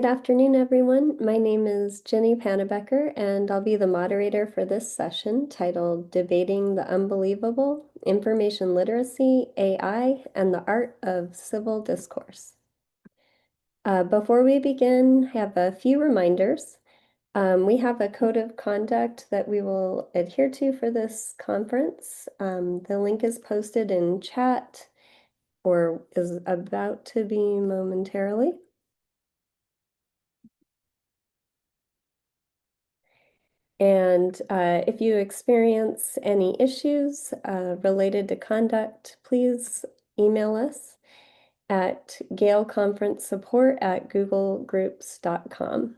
Good afternoon, everyone. My name is Jenny Pannebecker, and I'll be the moderator for this session titled Debating the Unbelievable, Information Literacy, AI, and the Art of Civil Discourse. Before we begin, I have a few reminders. We have a code of conduct that we will adhere to for this conference. The link is posted in chat or is about to be momentarily. And if you experience any issues related to conduct, please email us at galeconferencesupport@googlegroups.com.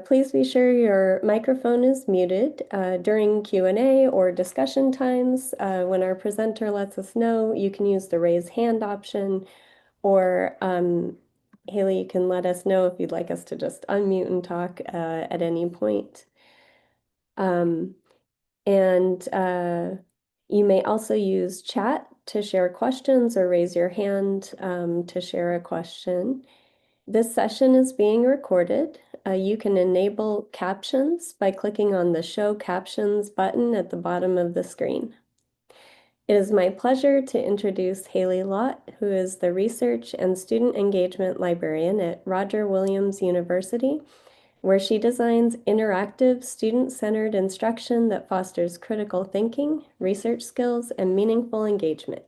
Please be sure your microphone is muted during Q&A or discussion times. When our presenter lets us know, you can use the raise hand option, or Haley, you can let us know if you'd like us to just unmute and talk at any point. And you may also use chat to share questions or raise your hand to share a question. This session is being recorded. You can enable captions by clicking on the Show Captions button at the bottom of the screen. It is my pleasure to introduce Haley Lott, who is the Research and Student Engagement Librarian at Roger Williams University, where she designs interactive, student-centered instruction that fosters critical thinking, research skills, and meaningful engagement.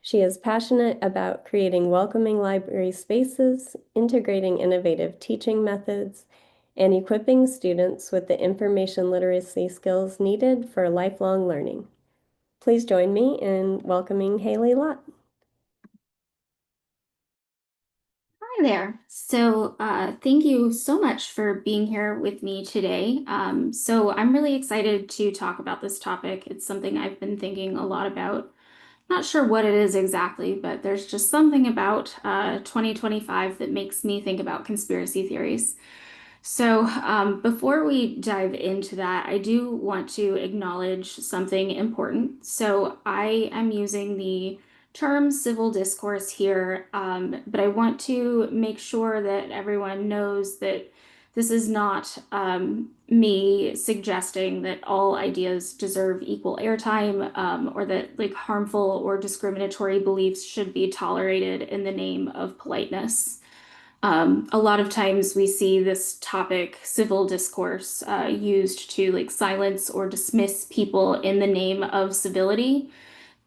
She is passionate about creating welcoming library spaces, integrating innovative teaching methods, and equipping students with the information literacy skills needed for lifelong learning. Please join me in welcoming Haley Lott. Hi there. Thank you so much for being here with me today. I'm really excited to talk about this topic. It's something I've been thinking a lot about. Not sure what it is exactly, but there's just something about 2025 that makes me think about conspiracy theories. Before we dive into that, I do want to acknowledge something important. I am using the term civil discourse here, but I want to make sure that everyone knows that this is not me suggesting that all ideas deserve equal airtime, or that like harmful or discriminatory beliefs should be tolerated in the name of politeness. A lot of times we see this topic, civil discourse, used to like silence or dismiss people in the name of civility.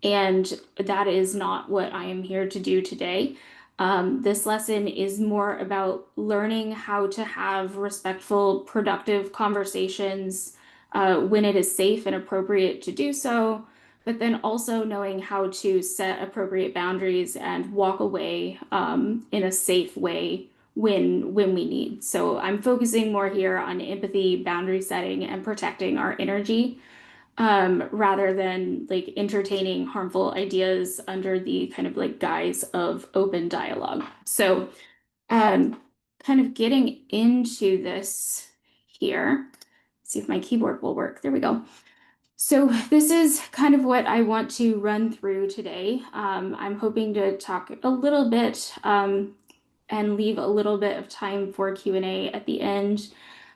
And that is not what I am here to do today. This lesson is more about learning how to have respectful, productive conversations when it is safe and appropriate to do so, but then also knowing how to set appropriate boundaries and walk away in a safe way when we need. So I'm focusing more here on empathy, boundary setting, and protecting our energy rather than like entertaining harmful ideas under the kind of like guise of open dialogue. Um, Kind of getting into this here, see if my keyboard will work. There we go. So this is kind of what I want to run through today. I'm hoping to talk a little bit and leave a little bit of time for Q&A at the end.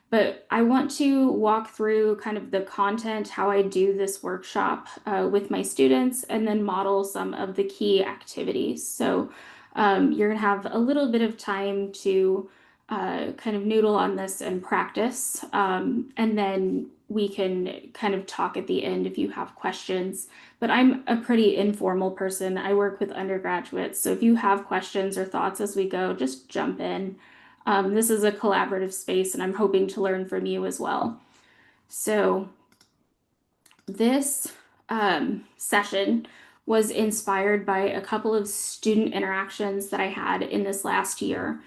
But I want to walk through kind of the content, how I do this workshop with my students, and then model some of the key activities. You're going to have a little bit of time to kind of noodle on this and practice. And then we can kind of talk at the end if you have questions. But I'm a pretty informal person. I work with undergraduates. So if you have questions or thoughts as we go, just jump in. This is a collaborative space, and I'm hoping to learn from you as well. So this session was inspired by a couple of student interactions that I had in this last year,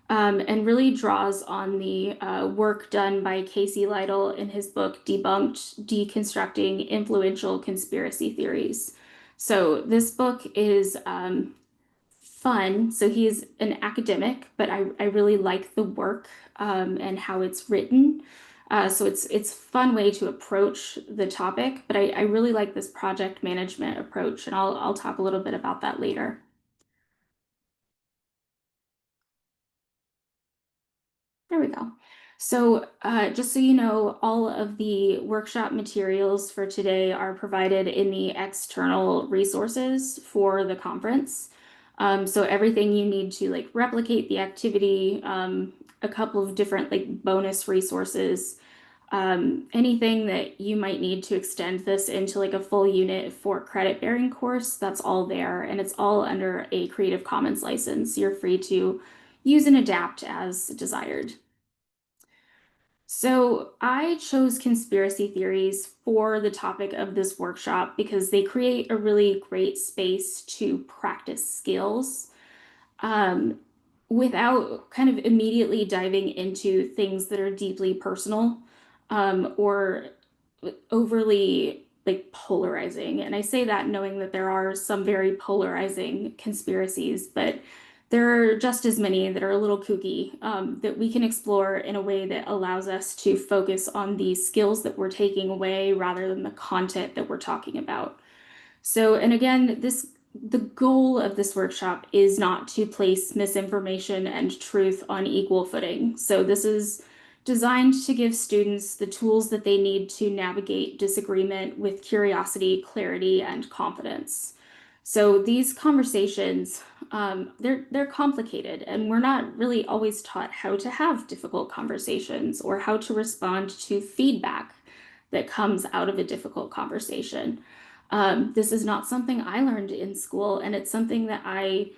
and really draws on the work done by Casey Lytle in his book Debunked: Deconstructing Influential Conspiracy Theories. So this book is fun. So he's an academic, but I really like the work and how it's written. So it's a fun way to approach the topic, but I really like this project management approach, and I'll talk a little bit about that later. There we go. So, just so you know, all of the workshop materials for today are provided in the external resources for the conference. So everything you need to like replicate the activity, a couple of different like bonus resources, anything that you might need to extend this into like a full unit for credit bearing course, that's all there, and it's all under a Creative Commons license. You're free to use and adapt as desired. So I chose conspiracy theories for the topic of this workshop because they create a really great space to practice skills um, without kind of immediately diving into things that are deeply personal or overly like polarizing. And I say that knowing that there are some very polarizing conspiracies, but there are just as many that are a little kooky that we can explore in a way that allows us to focus on the skills that we're taking away rather than the content that we're talking about. So, and again, the goal of this workshop is not to place misinformation and truth on equal footing. So this is designed to give students the tools that they need to navigate disagreement with curiosity, clarity, and confidence. So these conversations, they're complicated, and we're not really always taught how to have difficult conversations or how to respond to feedback that comes out of a difficult conversation. This is not something I learned in school, and it's something that I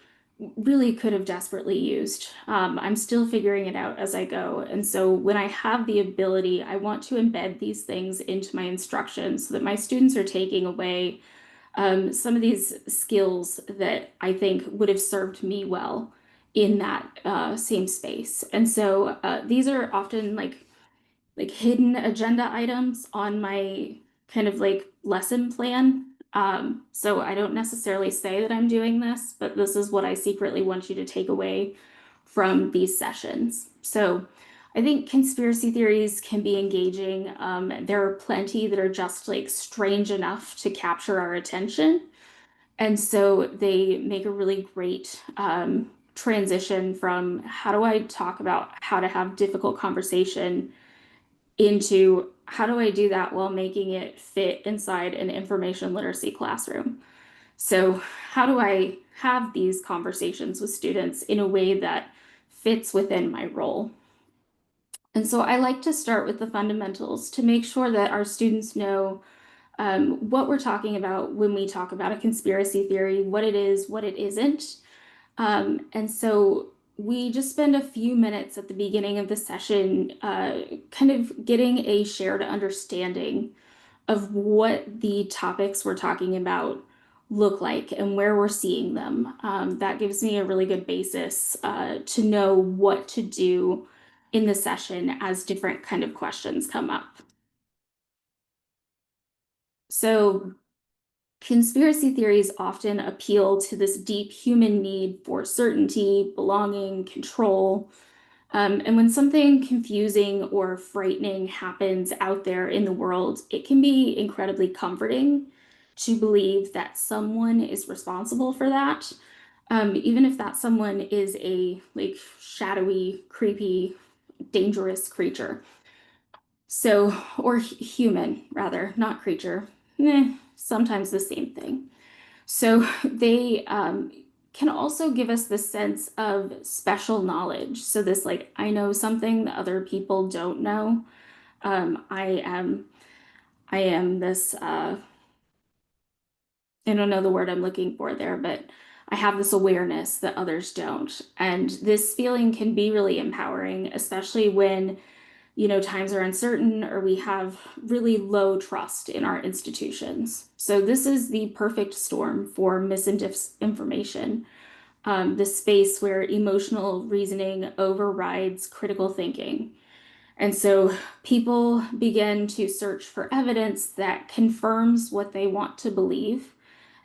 really could have desperately used. I'm still figuring it out as I go. And so when I have the ability, I want to embed these things into my instruction so that my students are taking away some of these skills that I think would have served me well in that same space. And so these are often like hidden agenda items on my kind of like lesson plan. So I don't necessarily say that I'm doing this, but this is what I secretly want you to take away from these sessions. So I think conspiracy theories can be engaging. There are plenty that are just like strange enough to capture our attention. And so they make a really great transition from how do I talk about how to have difficult conversation into how do I do that while making it fit inside an information literacy classroom? So, how do I have these conversations with students in a way that fits within my role? And so, I like to start with the fundamentals to make sure that our students know what we're talking about when we talk about a conspiracy theory, what it is, what it isn't. And so we just spend a few minutes at the beginning of the session, kind of getting a shared understanding of what the topics we're talking about look like and where we're seeing them. That gives me a really good basis to know what to do in the session as different kind of questions come up. So conspiracy theories often appeal to this deep human need for certainty, belonging, control. And when something confusing or frightening happens out there in the world, it can be incredibly comforting to believe that someone is responsible for that, even if that someone is a like shadowy, creepy, dangerous creature. So, or human rather, not creature. Sometimes the same thing. So they can also give us the sense of special knowledge. So this like I know something that other people don't know. Um, I am I am this I don't know the word I'm looking for there, but I have this awareness that others don't. And this feeling can be really empowering, especially when times are uncertain or we have really low trust in our institutions. So this is the perfect storm for misinformation, the space where emotional reasoning overrides critical thinking. And so people begin to search for evidence that confirms what they want to believe.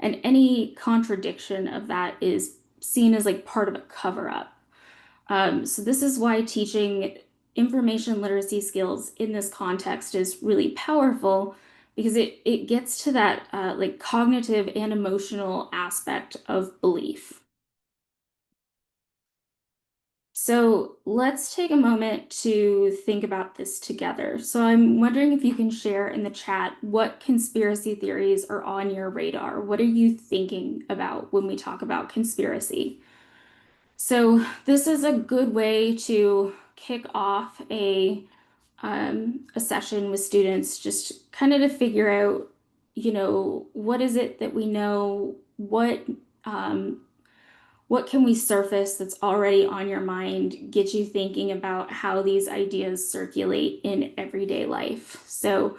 And any contradiction of that is seen as like part of a cover up. So this is why teaching information literacy skills in this context is really powerful because it gets to that like cognitive and emotional aspect of belief. So let's take a moment to think about this together. So I'm wondering if you can share in the chat what conspiracy theories are on your radar. What are you thinking about when we talk about conspiracy? So this is a good way to kick off a session with students, just kind of to figure out, what is it that we know? Um, what can we surface that's already on your mind, get you thinking about how these ideas circulate in everyday life? So,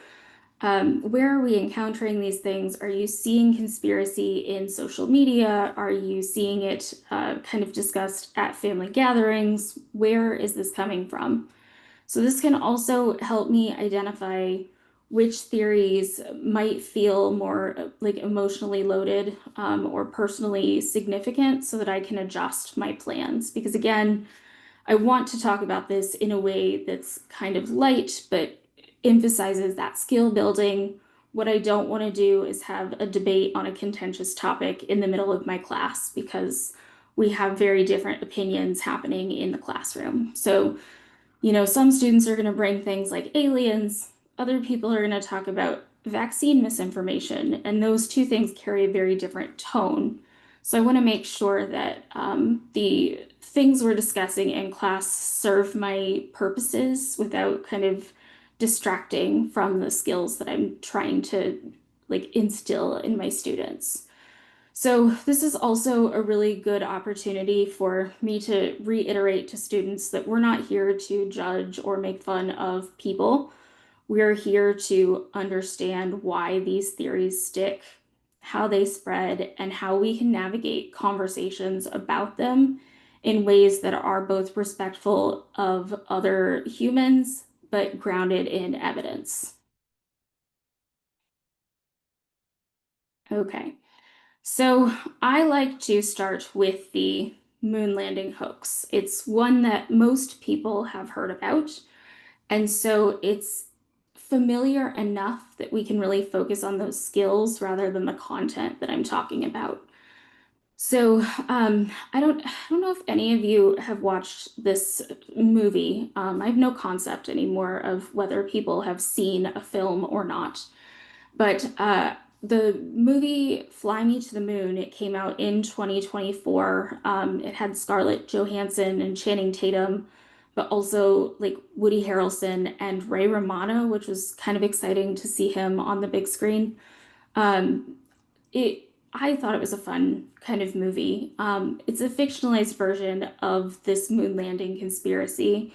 where are we encountering these things? Are you seeing conspiracy in social media? Are you seeing it kind of discussed at family gatherings? Where is this coming from? So this can also help me identify which theories might feel more like emotionally loaded or personally significant so that I can adjust my plans. Because again, I want to talk about this in a way that's kind of light, but emphasizes that skill building. What I don't want to do is have a debate on a contentious topic in the middle of my class because we have very different opinions happening in the classroom. So some students are going to bring things like aliens, other people are going to talk about vaccine misinformation, and those two things carry a very different tone. So I want to make sure that the things we're discussing in class serve my purposes without kind of distracting from the skills that I'm trying to like instill in my students. So this is also a really good opportunity for me to reiterate to students that we're not here to judge or make fun of people. We're here to understand why these theories stick, how they spread, and how we can navigate conversations about them in ways that are both respectful of other humans, but grounded in evidence. Okay. So I like to start with the moon landing hoax. It's one that most people have heard about. And so it's familiar enough that we can really focus on those skills rather than the content that I'm talking about. So I don't know if any of you have watched this movie. I have no concept anymore of whether people have seen a film or not. But the movie Fly Me to the Moon, it came out in 2024. It had Scarlett Johansson and Channing Tatum, but also like Woody Harrelson and Ray Romano, which was kind of exciting to see him on the big screen. Um, I thought it was a fun kind of movie. It's a fictionalized version of this moon landing conspiracy.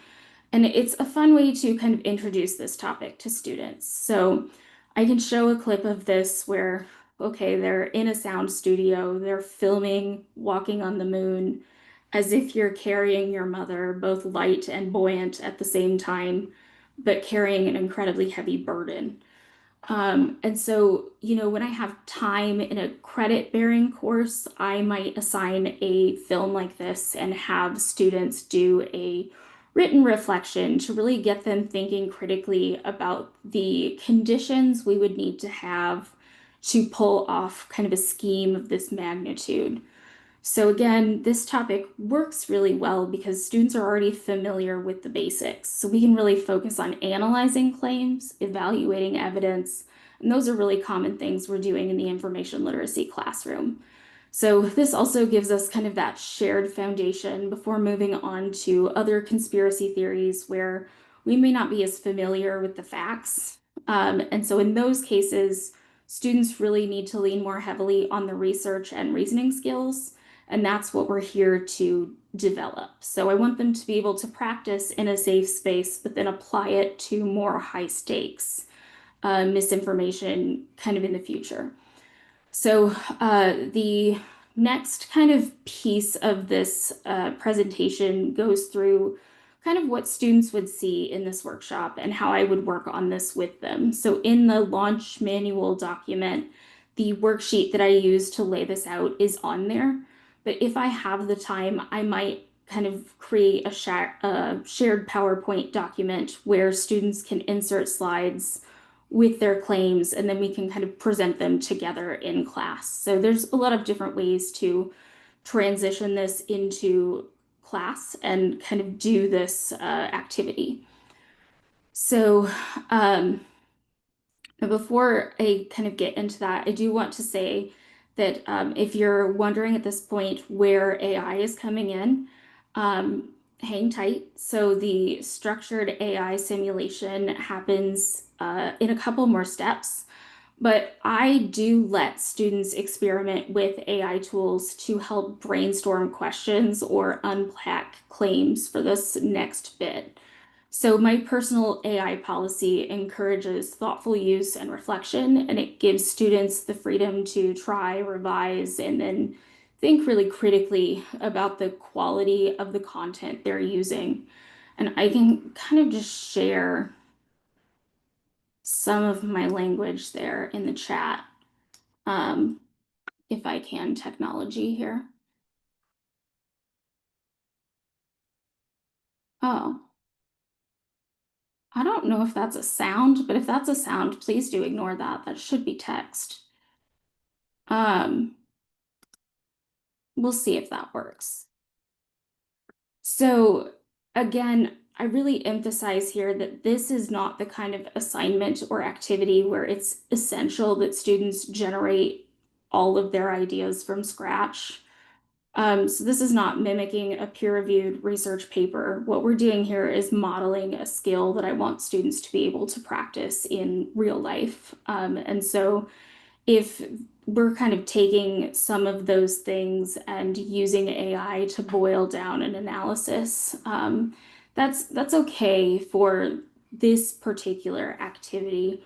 And it's a fun way to kind of introduce this topic to students. So I can show a clip of this where, okay, they're in a sound studio, they're filming walking on the moon as if you're carrying your mother, both light and buoyant at the same time, but carrying an incredibly heavy burden. And so, when I have time in a credit bearing course, I might assign a film like this and have students do a written reflection to really get them thinking critically about the conditions we would need to have to pull off kind of a scheme of this magnitude. So again, this topic works really well because students are already familiar with the basics. So we can really focus on analyzing claims, evaluating evidence, and those are really common things we're doing in the information literacy classroom. So this also gives us kind of that shared foundation before moving on to other conspiracy theories where we may not be as familiar with the facts. And so in those cases, students really need to lean more heavily on the research and reasoning skills. And that's what we're here to develop. So I want them to be able to practice in a safe space, but then apply it to more high stakes misinformation kind of in the future. So the next kind of piece of this presentation goes through kind of what students would see in this workshop and how I would work on this with them. So in the launch manual document, the worksheet that I use to lay this out is on there. But if I have the time, I might kind of create a shared PowerPoint document where students can insert slides with their claims, and then we can kind of present them together in class. So there's a lot of different ways to transition this into class and kind of do this activity. So, um, before I kind of get into that, I do want to say that if you're wondering at this point where AI is coming in, hang tight. So the structured AI simulation happens in a couple more steps, but I do let students experiment with AI tools to help brainstorm questions or unpack claims for this next bit. So my personal AI policy encourages thoughtful use and reflection, and it gives students the freedom to try, revise, and then think really critically about the quality of the content they're using. And I can kind of just share some of my language there in the chat, um, if I can, technology here. Oh, I don't know if that's a sound, but if that's a sound, please do ignore that. That should be text. Um, we'll see if that works. So again, I really emphasize here that this is not the kind of assignment or activity where it's essential that students generate all of their ideas from scratch. So this is not mimicking a peer-reviewed research paper. What we're doing here is modeling a skill that I want students to be able to practice in real life. And so if we're kind of taking some of those things and using AI to boil down an analysis, that's okay for this particular activity.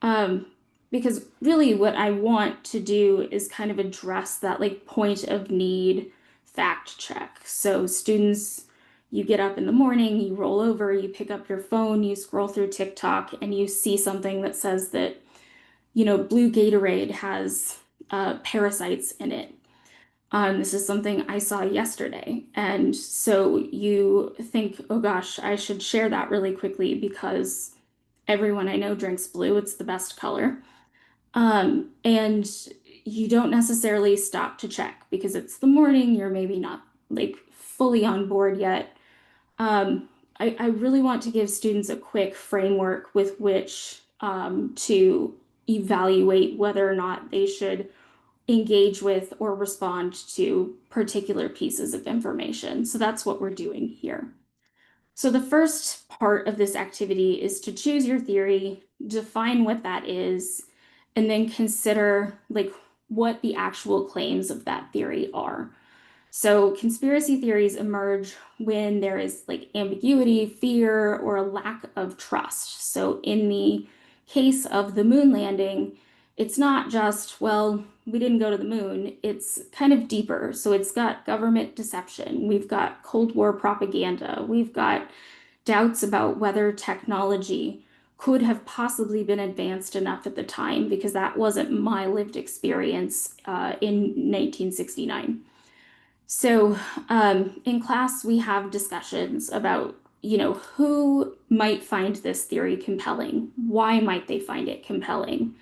Um, because really what I want to do is kind of address that like point of need fact check. So students, you get up in the morning, you roll over, you pick up your phone, you scroll through TikTok, and you see something that says that blue Gatorade has parasites in it. This is something I saw yesterday. And so you think, oh gosh, I should share that really quickly because everyone I know drinks blue. It's the best color. And you don't necessarily stop to check because it's the morning, you're maybe not like fully on board yet. I really want to give students a quick framework with which to evaluate whether or not they should engage with or respond to particular pieces of information. So that's what we're doing here. So the first part of this activity is to choose your theory, define what that is, and then consider like what the actual claims of that theory are. So conspiracy theories emerge when there is like ambiguity, fear, or a lack of trust. So in the case of the moon landing, it's not just, well, we didn't go to the moon. It's kind of deeper. So it's got government deception. We've got Cold War propaganda. We've got doubts about whether technology could have possibly been advanced enough at the time, because that wasn't my lived experience in 1969. So in class, we have discussions about, who might find this theory compelling? Why might they find it compelling?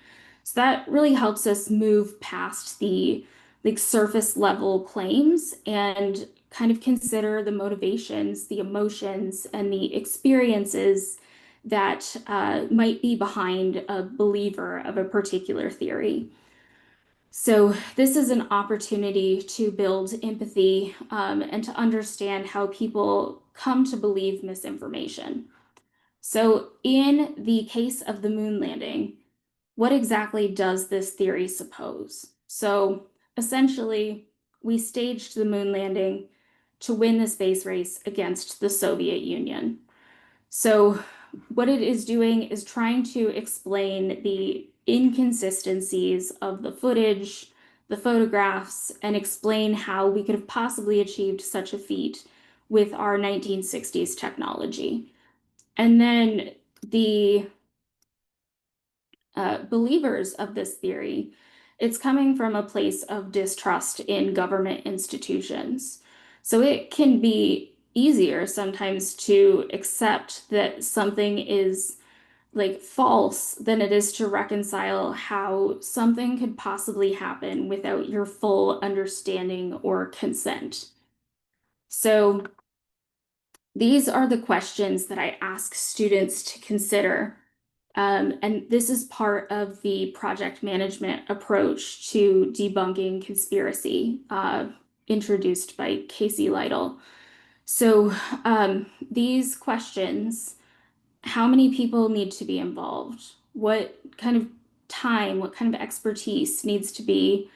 So that really helps us move past the like surface level claims and kind of consider the motivations, the emotions, and the experiences that might be behind a believer of a particular theory. So this is an opportunity to build empathy and to understand how people come to believe misinformation. So in the case of the moon landing, what exactly does this theory suppose? So essentially, we staged the moon landing to win the space race against the Soviet Union. So what it is doing is trying to explain the inconsistencies of the footage, the photographs, and explain how we could have possibly achieved such a feat with our 1960s technology. And then the believers of this theory, it's coming from a place of distrust in government institutions. So it can be easier sometimes to accept that something is like false than it is to reconcile how something could possibly happen without your full understanding or consent. So These are the questions that I ask students to consider. And this is part of the project management approach to debunking conspiracy, introduced by Casey Lytle. So these questions, how many people need to be involved? What kind of time, what kind of expertise needs to be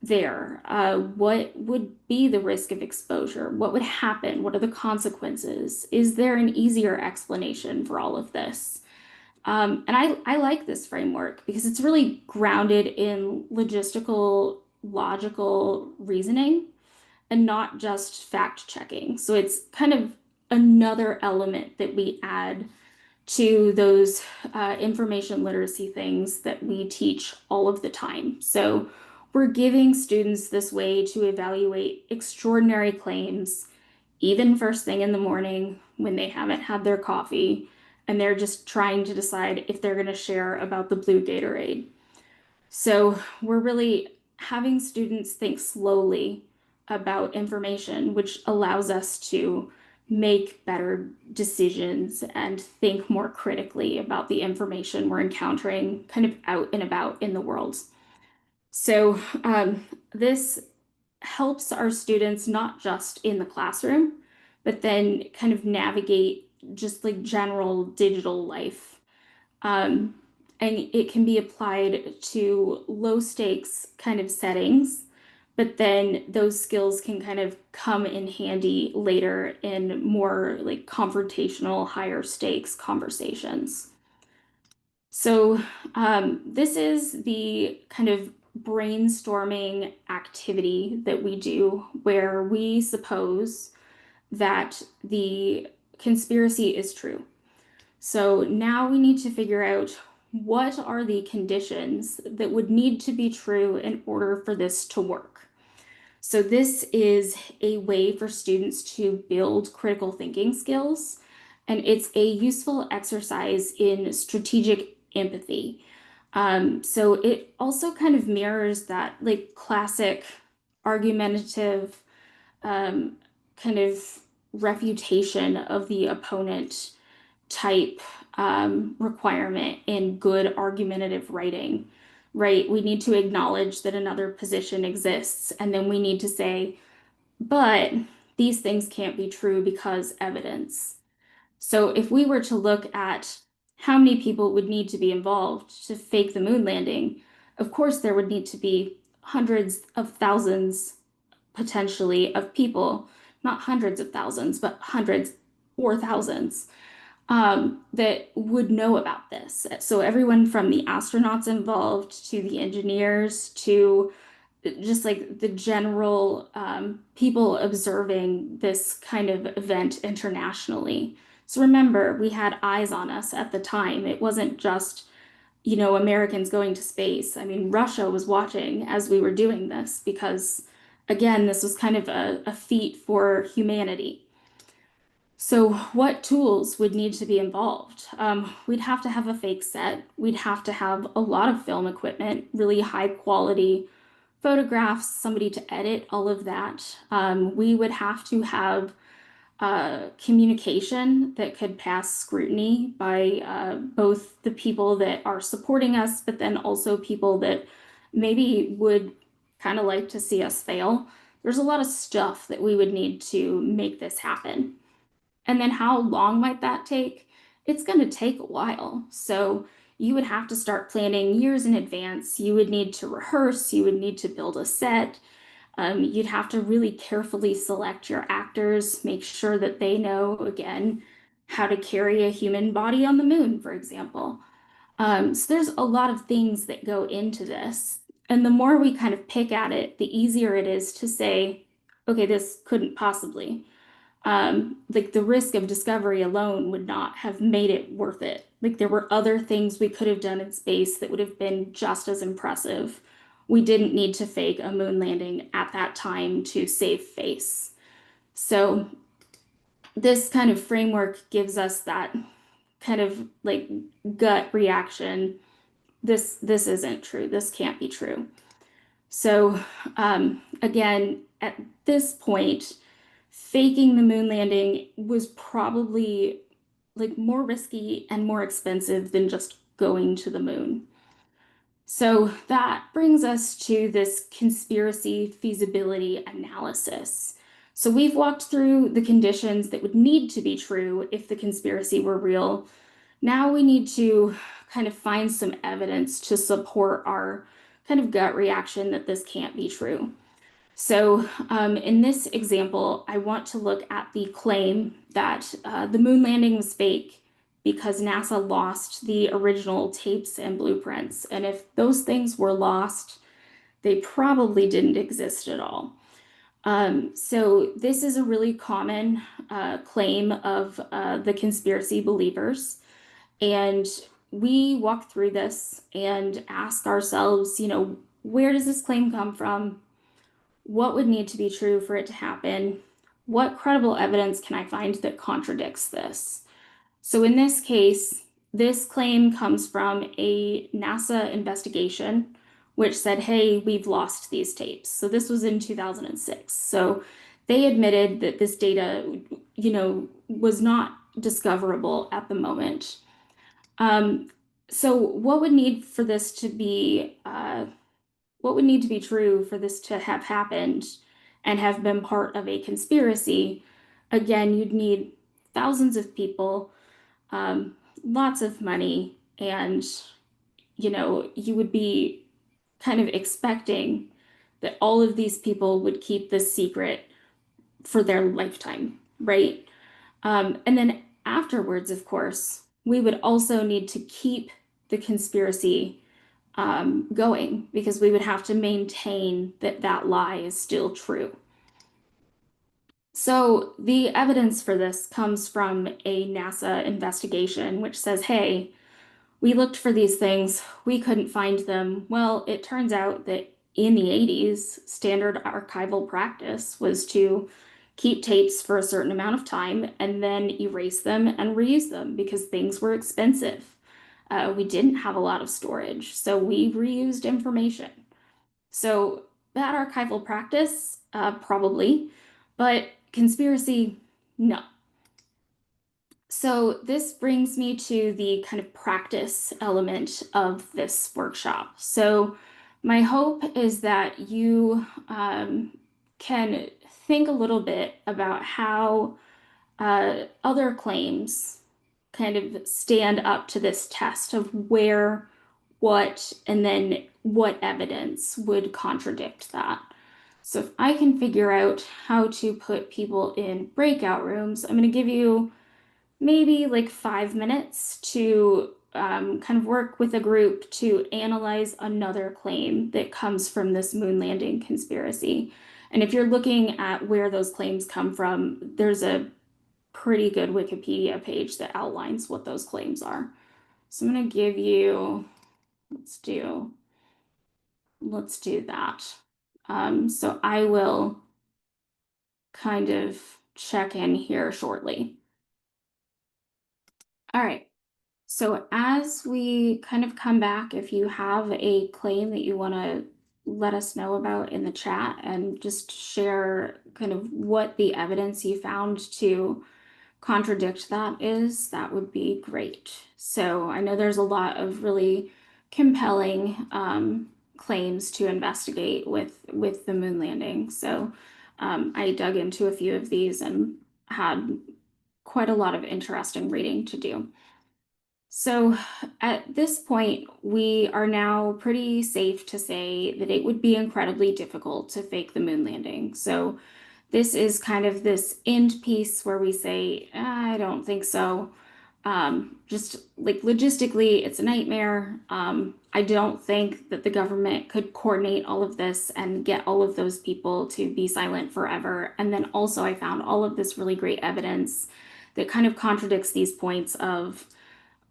there? What would be the risk of exposure? What would happen? What are the consequences? Is there an easier explanation for all of this? And I like this framework because it's really grounded in logistical, logical reasoning and not just fact checking. So it's kind of another element that we add to those information literacy things that we teach all of the time. So we're giving students this way to evaluate extraordinary claims, even first thing in the morning when they haven't had their coffee and they're just trying to decide if they're going to share about the blue Gatorade. So we're really having students think slowly about information, which allows us to make better decisions and think more critically about the information we're encountering kind of out and about in the world. So this helps our students not just in the classroom, but then kind of navigate just like general digital life. Um, and it can be applied to low stakes kind of settings, but then those skills can kind of come in handy later in more like confrontational, higher stakes conversations. So, this is the kind of brainstorming activity that we do where we suppose that the conspiracy is true. So now we need to figure out what are the conditions that would need to be true in order for this to work. So this is a way for students to build critical thinking skills, and it's a useful exercise in strategic empathy. So it also kind of mirrors that like classic argumentative um, kind of refutation of the opponent type requirement in good argumentative writing, right? We need to acknowledge that another position exists, and then we need to say, but these things can't be true because evidence. So if we were to look at how many people would need to be involved to fake the moon landing, of course, there would need to be hundreds of thousands potentially of people, not hundreds of thousands, but hundreds or thousands that would know about this. So everyone from the astronauts involved to the engineers to just like the general people observing this kind of event internationally. So remember, we had eyes on us at the time. It wasn't just, Americans going to space. I mean, Russia was watching as we were doing this because, again, this was kind of a feat for humanity. So, what tools would need to be involved? We'd have to have a fake set. We'd have to have a lot of film equipment, really high quality photographs, somebody to edit all of that. We would have to have communication that could pass scrutiny by both the people that are supporting us, but then also people that maybe would kind of like to see us fail. There's a lot of stuff that we would need to make this happen. And then how long might that take? It's going to take a while. So you would have to start planning years in advance. You would need to rehearse, you would need to build a set. You'd have to really carefully select your actors, make sure that they know, again, how to carry a human body on the moon, for example. So there's a lot of things that go into this. And the more we kind of pick at it, the easier it is to say, okay, this couldn't possibly like the risk of discovery alone would not have made it worth it. Like there were other things we could have done in space that would have been just as impressive. We didn't need to fake a moon landing at that time to save face. So this kind of framework gives us that kind of like gut reaction. This isn't true. This can't be true. So again, at this point, faking the moon landing was probably like more risky and more expensive than just going to the moon. So that brings us to this conspiracy feasibility analysis. So we've walked through the conditions that would need to be true if the conspiracy were real. Now we need to kind of find some evidence to support our kind of gut reaction that this can't be true. So in this example, I want to look at the claim that the moon landing was fake because NASA lost the original tapes and blueprints. And if those things were lost, they probably didn't exist at all. So this is a really common claim of the conspiracy believers. And we walk through this and ask ourselves, where does this claim come from? What would need to be true for it to happen? What credible evidence can I find that contradicts this? So in this case, this claim comes from a NASA investigation, which said, hey, we've lost these tapes. So this was in 2006. So they admitted that this data, was not discoverable at the moment. So what would need to be true for this to have happened and have been part of a conspiracy? Again, you'd need thousands of people, lots of money, and you would be kind of expecting that all of these people would keep this secret for their lifetime, right? And then afterwards, of course, we would also need to keep the conspiracy going because we would have to maintain that that lie is still true. So the evidence for this comes from a NASA investigation, which says, hey, we looked for these things, we couldn't find them. Well, it turns out that in the 80s, standard archival practice was to keep tapes for a certain amount of time and then erase them and reuse them because things were expensive. We didn't have a lot of storage, so we reused information. So bad archival practice, probably, but conspiracy, no. So this brings me to the kind of practice element of this workshop. So my hope is that you can think a little bit about how other claims kind of stand up to this test of where, what, and then what evidence would contradict that. So if I can figure out how to put people in breakout rooms, I'm going to give you maybe like 5 minutes to kind of work with a group to analyze another claim that comes from this moon landing conspiracy. And if you're looking at where those claims come from, there's a pretty good Wikipedia page that outlines what those claims are. So I'm going to give you, let's do that. So I will kind of check in here shortly. All right. So as we kind of come back, if you have a claim that you want to let us know about in the chat and just share kind of what the evidence you found to contradict that is, that would be great. So I know there's a lot of really compelling claims to investigate with the moon landing. So I dug into a few of these and had quite a lot of interesting reading to do. So at this point, we are now pretty safe to say that it would be incredibly difficult to fake the moon landing. So this is kind of this end piece where we say, I don't think so. Just like logistically, it's a nightmare. I don't think that the government could coordinate all of this and get all of those people to be silent forever. And then also, I found all of this really great evidence that kind of contradicts these points of,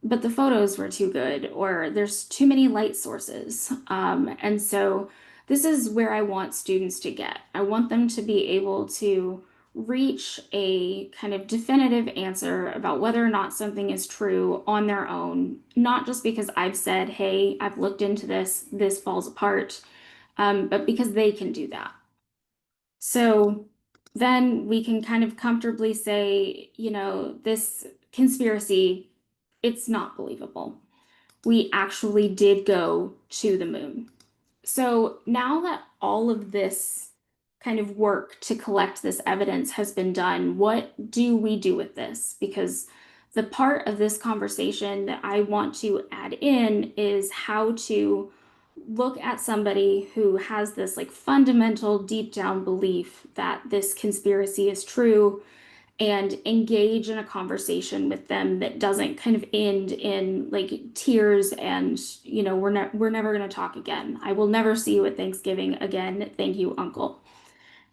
but the photos were too good, or there's too many light sources. And so this is where I want students to get. I want them to be able to reach a kind of definitive answer about whether or not something is true on their own, not just because I've said, hey, I've looked into this, this falls apart, but because they can do that. So then we can kind of comfortably say, this conspiracy, it's not believable. We actually did go to the moon. So now that all of this kind of work to collect this evidence has been done, what do we do with this? Because the part of this conversation that I want to add in is how to look at somebody who has this like fundamental deep down belief that this conspiracy is true and engage in a conversation with them that doesn't kind of end in like tears and we're never going to talk again. I will never see you at Thanksgiving again. Thank you, Uncle.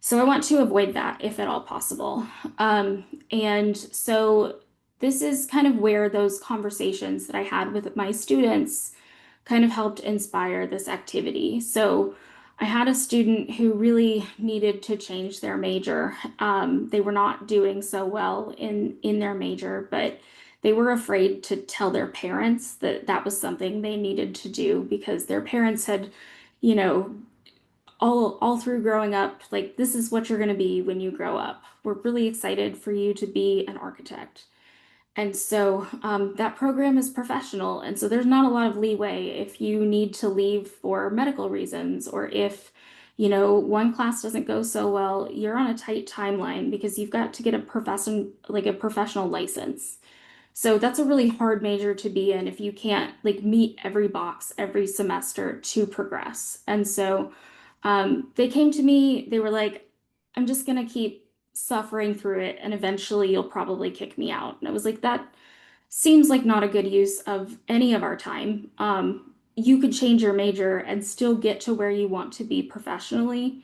So I want to avoid that if at all possible. And so this is kind of where those conversations that I had with my students kind of helped inspire this activity. So I had a student who really needed to change their major. They were not doing so well in their major, but they were afraid to tell their parents that that was something they needed to do because their parents had, you know, all through growing up, like this is what you're going to be when you grow up. We're really excited for you to be an architect. And so that program is professional. And so there's not a lot of leeway if you need to leave for medical reasons or if, one class doesn't go so well, you're on a tight timeline because you've got to get a professional license. So that's a really hard major to be in if you can't like meet every box every semester to progress. And so they came to me, they were like, I'm just gonna keep suffering through it and eventually you'll probably kick me out. And I was like, that seems like not a good use of any of our time. You could change your major and still get to where you want to be professionally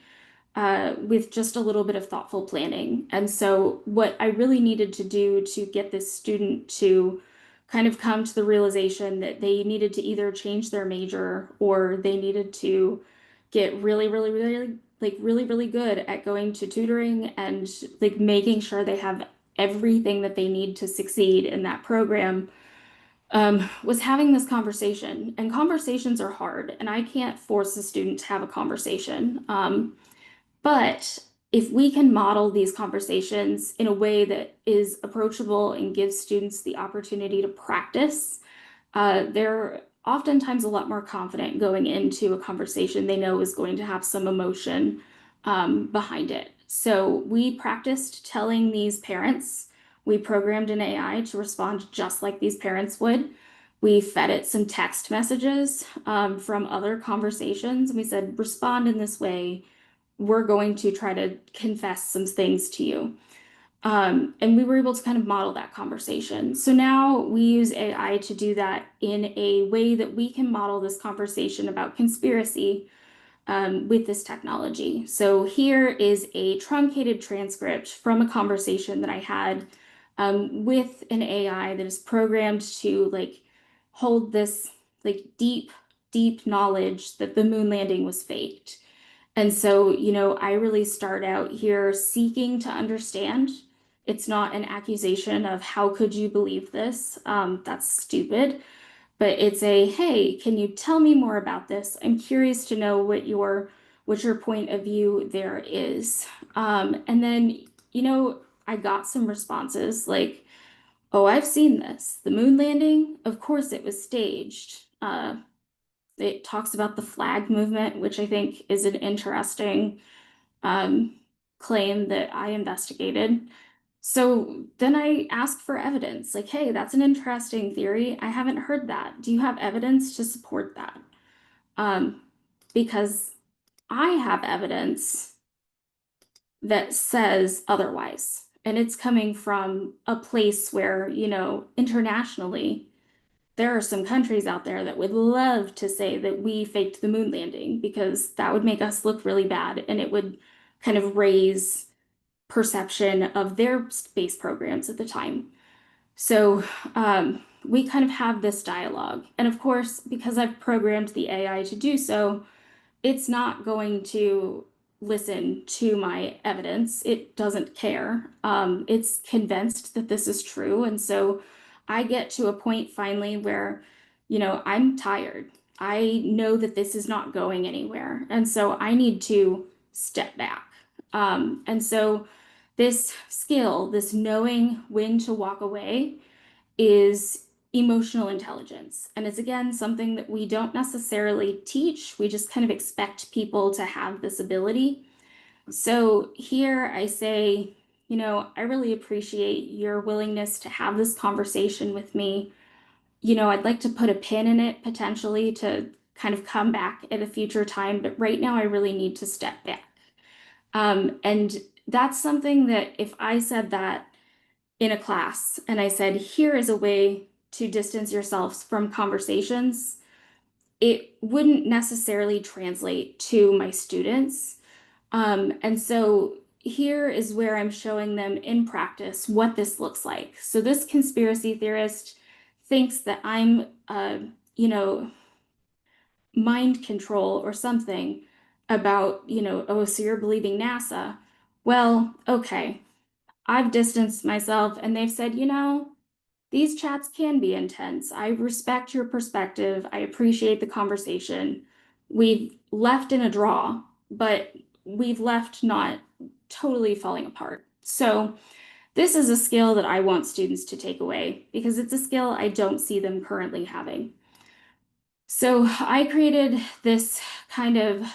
with just a little bit of thoughtful planning. And so, what I really needed to do to get this student to kind of come to the realization that they needed to either change their major or they needed to get really, really, really, like really, really good at going to tutoring and like making sure they have everything that they need to succeed in that program. Was having this conversation, and conversations are hard, and I can't force a student to have a conversation. But if we can model these conversations in a way that is approachable and gives students the opportunity to practice, they're oftentimes a lot more confident going into a conversation they know is going to have some emotion behind it. So we practiced telling these parents, we programmed an AI to respond just like these parents would. We fed it some text messages from other conversations. We said, respond in this way. We're going to try to confess some things to you. And we were able to kind of model that conversation. So now we use AI to do that in a way that we can model this conversation about conspiracy with this technology. So here is a truncated transcript from a conversation that I had with an AI that is programmed to like hold this like deep, deep knowledge that the moon landing was faked. And so, I really start out here seeking to understand. It's not an accusation of how could you believe this? That's stupid. But it's a, hey, can you tell me more about this? I'm curious to know what your point of view there is. And then, I got some responses like, oh, I've seen this. The moon landing, of course it was staged. It talks about the flag movement, which I think is an interesting claim that I investigated. So then I asked for evidence, like, hey, that's an interesting theory. I haven't heard that. Do you have evidence to support that? Um, because I have evidence that says otherwise. And it's coming from a place where, internationally, there are some countries out there that would love to say that we faked the moon landing because that would make us look really bad and it would kind of raise perception of their space programs at the time. So we kind of have this dialogue. And of course, because I've programmed the AI to do so, it's not going to listen to my evidence. It doesn't care. It's convinced that this is true. And so I get to a point finally where, I'm tired. I know that this is not going anywhere. And so I need to step back. And so this skill, this knowing when to walk away, is emotional intelligence. And it's again something that we don't necessarily teach. We just kind of expect people to have this ability. So here I say, I really appreciate your willingness to have this conversation with me. I'd like to put a pin in it potentially to kind of come back at a future time, but right now I really need to step back. And that's something that if I said that in a class and I said, here is a way to distance yourselves from conversations, it wouldn't necessarily translate to my students. And so here is where I'm showing them in practice what this looks like. So this conspiracy theorist thinks that I'm, mind control or something about, oh, so you're believing NASA. Well, okay, I've distanced myself and they've said, these chats can be intense. I respect your perspective. I appreciate the conversation. We've left in a draw, but we've left not totally falling apart. So, this is a skill that I want students to take away because it's a skill I don't see them currently having. So, I created this kind of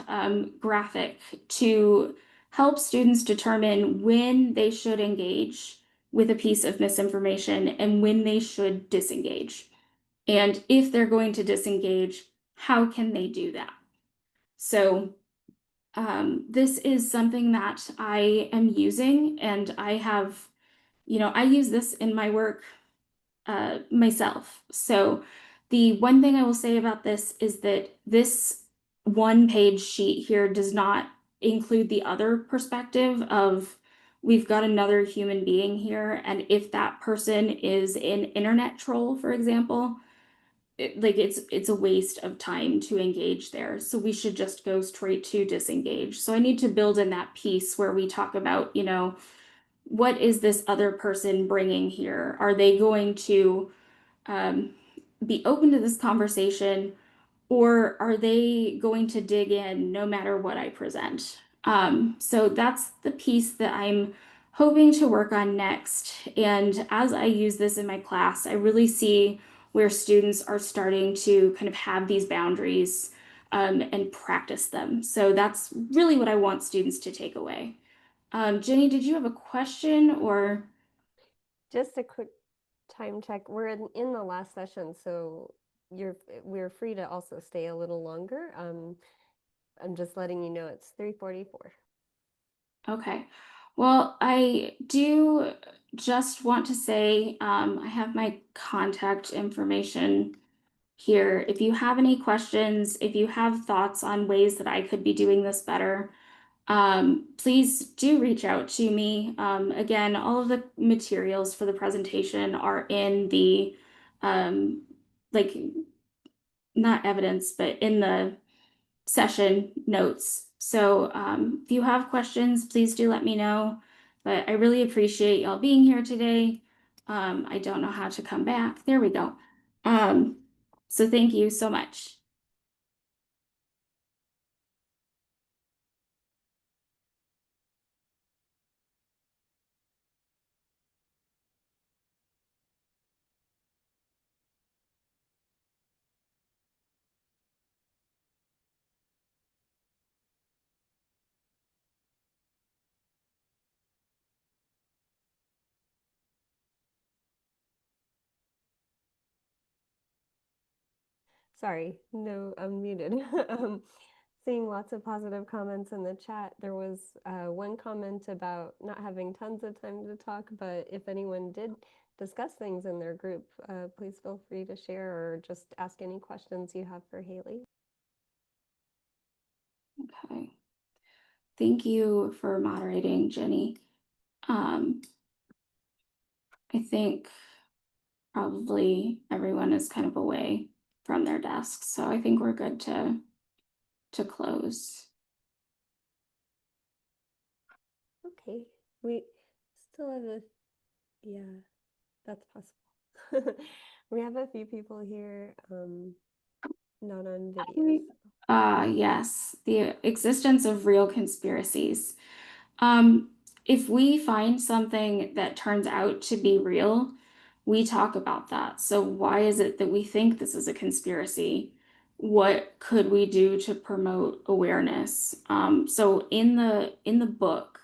graphic to help students determine when they should engage with a piece of misinformation and when they should disengage. And if they're going to disengage, how can they do that? So, this is something that I am using, and I have, I use this in my work myself. So, the one thing I will say about this is that this one-page sheet here does not include the other perspective of we've got another human being here, and if that person is an internet troll, for example, it's a waste of time to engage there. So we should just go straight to disengage. So I need to build in that piece where we talk about, what is this other person bringing here? Are they going to be open to this conversation, or are they going to dig in no matter what I present? So that's the piece that I'm hoping to work on next. And as I use this in my class, I really see where students are starting to kind of have these boundaries and practice them. So that's really what I want students to take away. Jenny, did you have a question or? Just a quick time check. We're in the last session, so we're free to also stay a little longer. I'm just letting you know it's 3:44. Okay. Well, I do just want to say I have my contact information here. If you have any questions, if you have thoughts on ways that I could be doing this better, please do reach out to me. Again, all of the materials for the presentation are in the, like, not evidence, but in the session notes. So if you have questions, please do let me know. But I really appreciate y'all being here today. I don't know how to come back. There we go. Um, so thank you so much. Sorry, no, I'm muted. Seeing lots of positive comments in the chat. There was one comment about not having tons of time to talk, but if anyone did discuss things in their group, please feel free to share or just ask any questions you have for Haley. Okay. Thank you for moderating, Jenny. I think probably everyone is kind of away from their desks, so I think we're good to close. Okay, we still have yeah, that's possible. We have a few people here, not on video. Yes, the existence of real conspiracies. Um, if we find something that turns out to be real, we talk about that. So why is it that we think this is a conspiracy? What could we do to promote awareness? So in the book,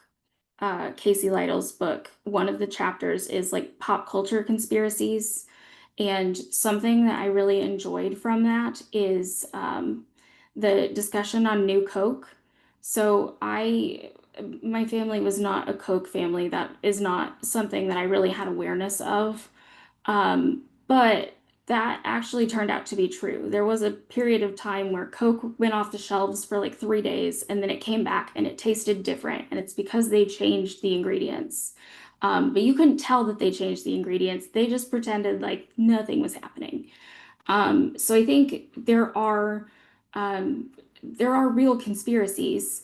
Casey Lytle's book, one of the chapters is like pop culture conspiracies. And something that I really enjoyed from that is the discussion on New Coke. So my family was not a Coke family. That is not something that I really had awareness of. But that actually turned out to be true. There was a period of time where Coke went off the shelves for like 3 days and then it came back and it tasted different. And it's because they changed the ingredients. But you couldn't tell that they changed the ingredients. They just pretended like nothing was happening. So I think there are real conspiracies,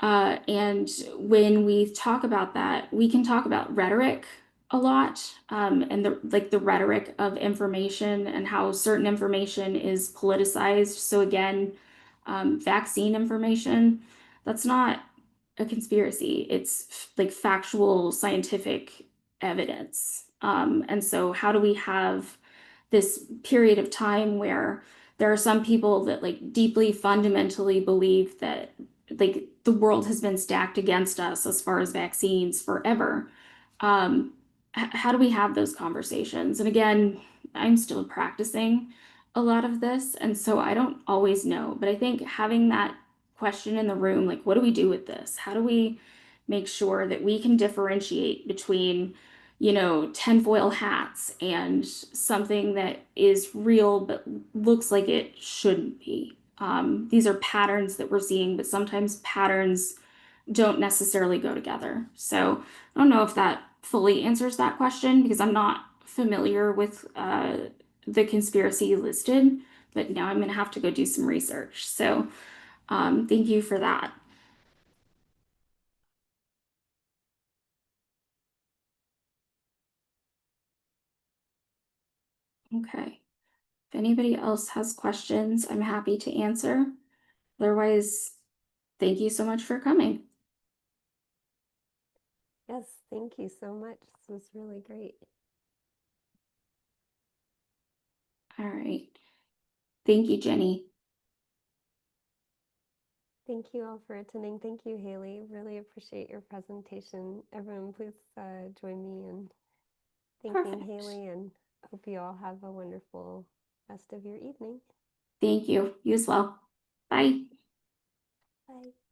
and when we talk about that, we can talk about rhetoric a lot, and the rhetoric of information and how certain information is politicized. So again, vaccine information, that's not a conspiracy. It's like factual scientific evidence. And so how do we have this period of time where there are some people that like deeply fundamentally believe that like the world has been stacked against us as far as vaccines forever. How do we have those conversations? And again, I'm still practicing a lot of this, and so I don't always know. But I think having that question in the room, like, what do we do with this? How do we make sure that we can differentiate between, tinfoil hats and something that is real but looks like it shouldn't be? These are patterns that we're seeing, but sometimes patterns don't necessarily go together. So I don't know if that fully answers that question because I'm not familiar with the conspiracy listed, but now I'm going to have to go do some research. So thank you for that. Okay. If anybody else has questions, I'm happy to answer. Otherwise, thank you so much for coming. Yes, thank you so much. This was really great. All right. Thank you, Jenny. Thank you all for attending. Thank you, Haley. Really appreciate your presentation. Everyone, please join me in thanking Perfect. Haley, and hope you all have a wonderful rest of your evening. Thank you. You as well. Bye. Bye.